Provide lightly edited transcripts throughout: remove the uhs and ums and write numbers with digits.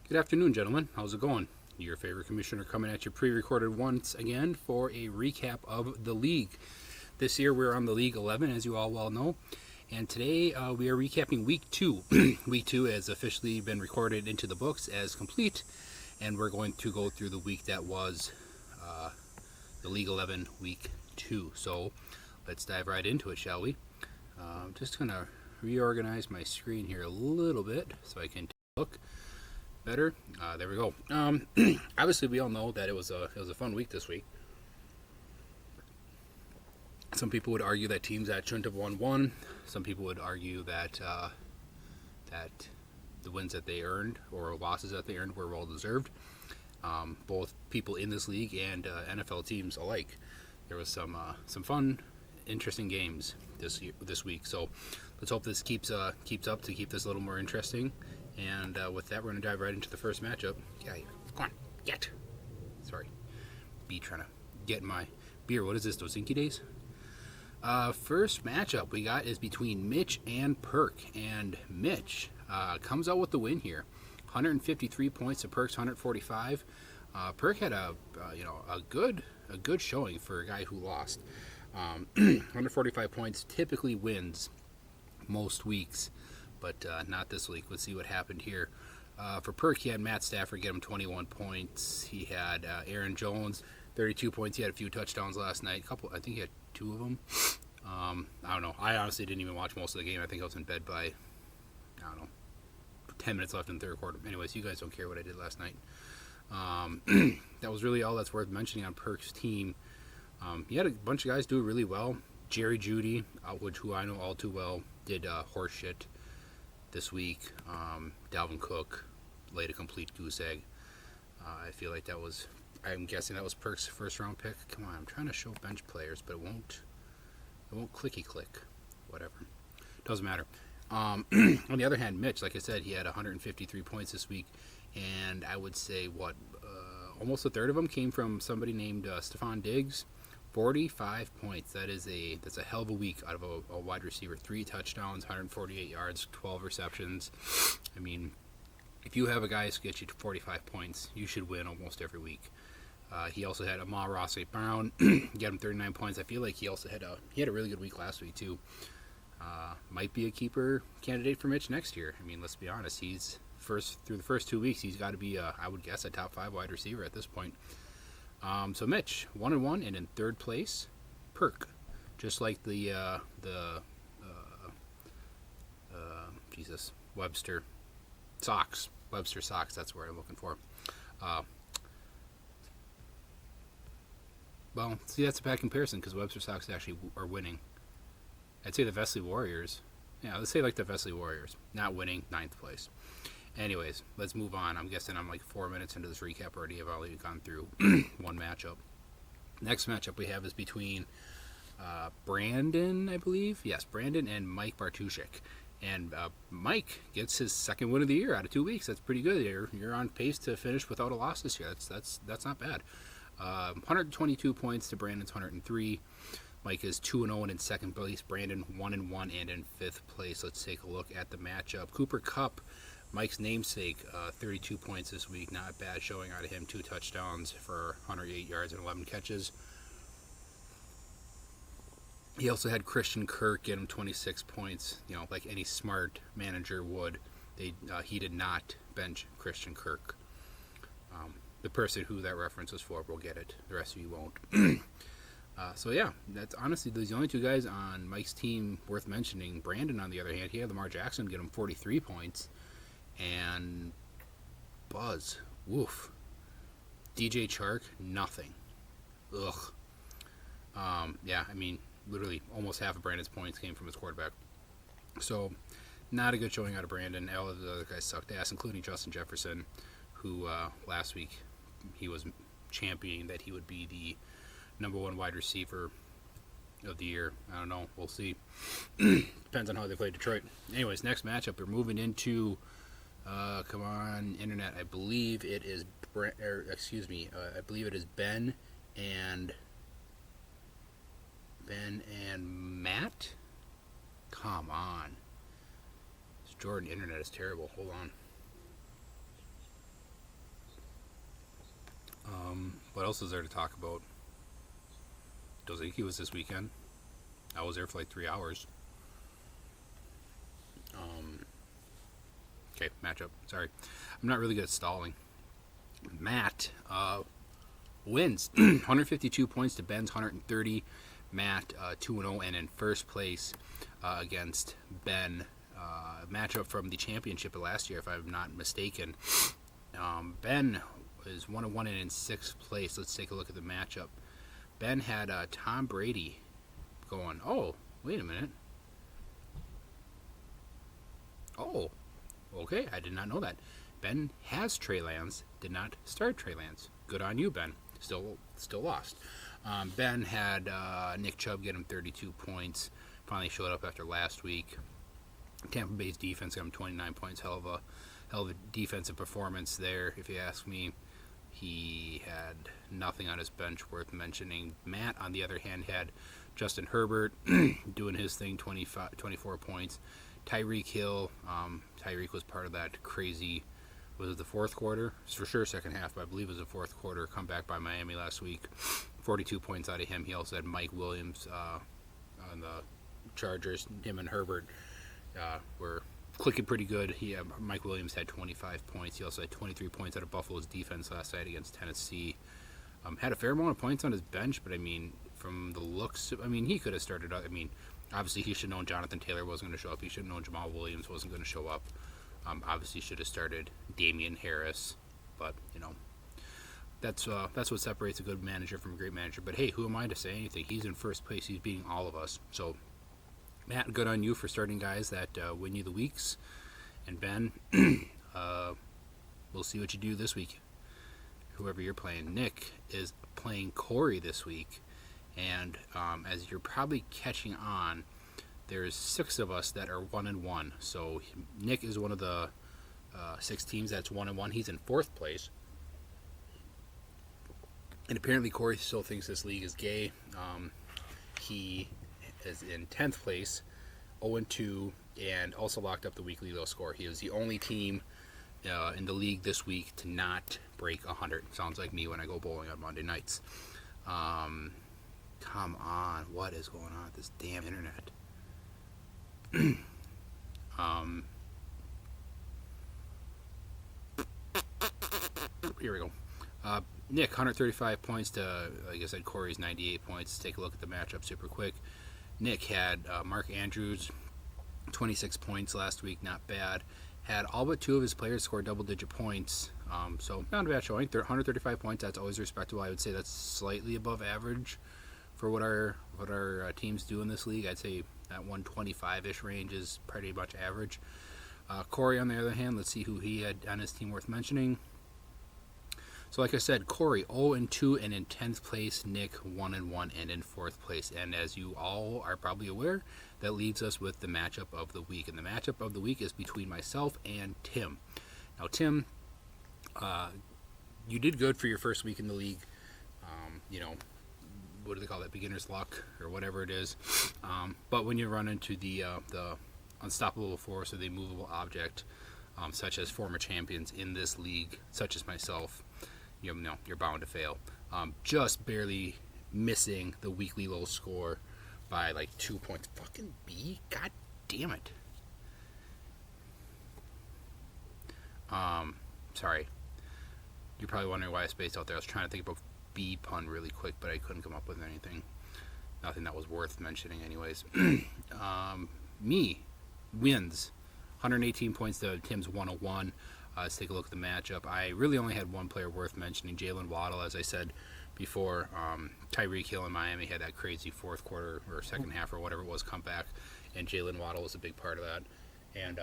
Good afternoon, gentlemen. How's it going? Your favorite commissioner coming at you pre-recorded once again for a recap of the league. This year we're on the League 11, as you all well know, and today we are recapping Week 2. Week 2 has officially been recorded into the books as complete, and we're going to go through the week that was the League 11 Week 2. So let's dive right into it, shall we? I'm just going to reorganize my screen here a little bit so I can take a look better. There we go. Obviously, we all know that it was a fun week this week. Some people would argue that teams that shouldn't have won. Some people would argue that that the wins that they earned or losses that they earned were well deserved. Both people in this league and NFL teams alike. There was some fun, interesting games this week. So let's hope this keeps up to keep this a little more interesting. And with that, we're going to dive right into the first matchup. Yeah, come on, get. Sorry, be trying to get my beer. What is this, those Zinky days? First matchup we got is between Mitch and Perk. And Mitch comes out with the win here. 153 points to Perk's 145. Perk had a good showing for a guy who lost. 145 points typically wins most weeks, but not this week. Let's see what happened here. For Perk, he had Matt Stafford get him 21 points. He had Aaron Jones, 32 points. He had a few touchdowns last night. I think he had 2 of them. I don't know. I honestly didn't even watch most of the game. I think I was in bed by, 10 minutes left in the third quarter. Anyways, you guys don't care what I did last night. That was really all that's worth mentioning on Perk's team. He had a bunch of guys do really well. Jerry Jeudy, who I know all too well, did horse shit this week. Dalvin Cook laid a complete goose egg. I feel like I'm guessing that was Perk's first round pick. Come on, I'm trying to show bench players, but it won't clicky click. Whatever. Doesn't matter. On the other hand, Mitch, like I said, he had 153 points this week, and I would say almost a third of them came from somebody named Stephon Diggs. 45 points. That's a hell of a week out of a wide receiver. 3 touchdowns, 148 yards, 12 receptions. I mean, if you have a guy who gets you to 45 points, you should win almost every week. He also had Amon-Ra St. Brown. Got him 39 points. I feel like he had a really good week last week too. Might be a keeper candidate for Mitch next year. I mean, let's be honest. Through the first 2 weeks, he's got to be, I would guess, a top 5 wide receiver at this point. So Mitch, 1-1, and in third place, Perk, just like the Webster Sox. Webster Sox. That's where I'm looking for. Well, see, that's a bad comparison because Webster Sox actually are winning. I'd say the Vesley Warriors. Yeah, let's say like the Vesley Warriors, not winning, 9th place. Anyways, let's move on. I'm guessing I'm like 4 minutes into this recap already. I've already gone through one matchup. Next matchup we have is between Brandon, I believe. Yes, Brandon and Mike Bartushik. And Mike gets his second win of the year out of 2 weeks. That's pretty good. You're on pace to finish without a loss this year. That's not bad. 122 points to Brandon's 103. Mike is 2-0 and in second place. Brandon 1-1 and in 5th place. Let's take a look at the matchup. Cooper Kupp, Mike's namesake, 32 points this week. Not a bad showing out of him. 2 touchdowns for 108 yards and 11 catches. He also had Christian Kirk get him 26 points. Like any smart manager would. He did not bench Christian Kirk. The person who that reference was for will get it. The rest of you won't. So yeah, that's honestly the only 2 guys on Mike's team worth mentioning. Brandon, on the other hand, he had Lamar Jackson get him 43 points. And Buzz, woof. DJ Chark, nothing. Ugh. Yeah, I mean, literally almost half of Brandon's points came from his quarterback. So, not a good showing out of Brandon. All of the other guys sucked ass, including Justin Jefferson, who last week he was championing that he would be the number 1 wide receiver of the year. I don't know. We'll see. Depends on how they play Detroit. Anyways, next matchup, we're moving into come on, internet. I believe it is I believe it is Ben and Matt. Come on. This Jordan internet is terrible. Hold on. else is there to talk about? Doziki was this weekend. I was there for like 3 hours. Okay, matchup. Sorry. I'm not really good at stalling. Matt wins 152 points to Ben's 130. Matt 2-0 and in first place against Ben. Matchup from the championship of last year, if I'm not mistaken. Ben is 1-1 and in sixth place. Let's take a look at the matchup. Ben had Tom Brady going. Oh, wait a minute. Oh, okay. I did not know that. Ben has Trey Lance. Did not start Trey Lance. Good on you, Ben. Still lost. Ben had Nick Chubb get him 32 points. Finally showed up after last week. Tampa Bay's defense got him 29 points. Hell of a defensive performance there, if you ask me. He had nothing on his bench worth mentioning. Matt, on the other hand, had Justin Herbert doing his thing, 24 points. Tyreek Hill. Tyreek was part of that crazy, was it the fourth quarter? It's for sure second half, but I believe it was the fourth quarter comeback by Miami last week. 42 points out of him. He also had Mike Williams on the Chargers. Him and Herbert were clicking pretty good. Mike Williams had 25 points. He also had 23 points out of Buffalo's defense last night against Tennessee. Had a fair amount of points on his bench, but I mean, from the looks, I mean, he could have started. I mean, obviously he should have known Jonathan Taylor wasn't going to show up. He should have known Jamal Williams wasn't going to show up. Obviously should have started Damian Harris, but you know, that's what separates a good manager from a great manager. But hey, who am I to say anything? He's in first place. He's beating all of us. So Matt, good on you for starting guys that win you the weeks. And Ben, we'll see what you do this week. Whoever you're playing. Nick is playing Corey this week. And as you're probably catching on, there's 6 of us that are 1-1. So Nick is one of the 6 teams that's 1-1. He's in 4th place. And apparently Corey still thinks this league is gay. He is in 10th place, 0-2, and also locked up the weekly low score. He is the only team in the league this week to not break 100. Sounds like me when I go bowling on Monday nights. Come on, what is going on with this damn internet? Here we go. Nick, 135 points to, like I said, Corey's 98 points. Take a look at the matchup super quick. Nick had Mark Andrews, 26 points last week, not bad. Had all but 2 of his players score double-digit points, so not a bad showing. 135 points, that's always respectable. I would say that's slightly above average for what our teams do in this league. I'd say that 125-ish range is pretty much average. Corey, on the other hand, let's see who he had on his team worth mentioning. So like I said, Corey 0-2 and in 10th place, Nick 1-1 and in 4th place. And as you all are probably aware, that leaves us with the matchup of the week. And the matchup of the week is between myself and Tim. Now, Tim, you did good for your first week in the league. You know, what do they call that? Beginner's luck or whatever it is. But when you run into the unstoppable force or the immovable object, such as former champions in this league, such as myself, you know, you're bound to fail. Just barely missing the weekly low score by like 2 points. Fucking B? God damn it. Sorry. You're probably wondering why I spaced out there. I was trying to think about B pun really quick, but I couldn't come up with anything. Nothing that was worth mentioning anyways. Me wins. 118 points to Tim's 101. Let's take a look at the matchup. I really only had one player worth mentioning, Jalen Waddle. As I said before, Tyreek Hill in Miami had that crazy fourth quarter or second half or whatever it was comeback, and Jalen Waddle was a big part of that. And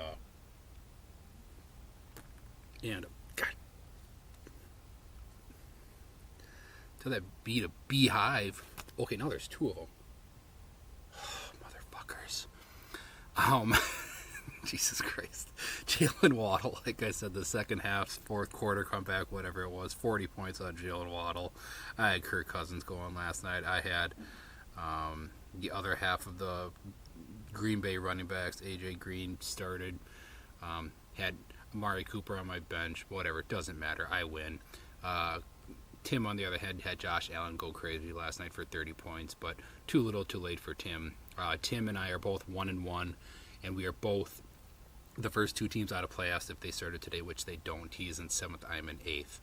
God, till that beat a beehive. Okay, now there's 2 of them. Motherfuckers. Jesus Christ. Jalen Waddle, like I said, the second half, fourth quarter comeback, whatever it was, 40 points on Jalen Waddle. I had Kirk Cousins going last night. I had the other half of the Green Bay running backs. AJ Green started. Had Amari Cooper on my bench. Whatever, it doesn't matter. I win. Tim, on the other hand, had Josh Allen go crazy last night for 30 points, but too little, too late for Tim. Tim and I are both 1-1, and we are both the first two teams out of playoffs if they started today, which they don't. He is in 7th, I am in 8th.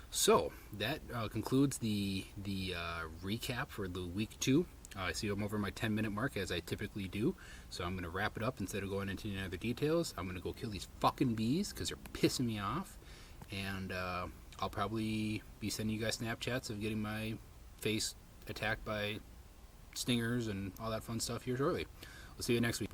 So that concludes the recap for the week 2. I see I'm over my 10-minute mark, as I typically do, so I'm going to wrap it up. Instead of going into any other details, I'm going to go kill these fucking bees because they're pissing me off, and I'll probably be sending you guys Snapchats of getting my face attacked by stingers and all that fun stuff here shortly. We'll see you next week.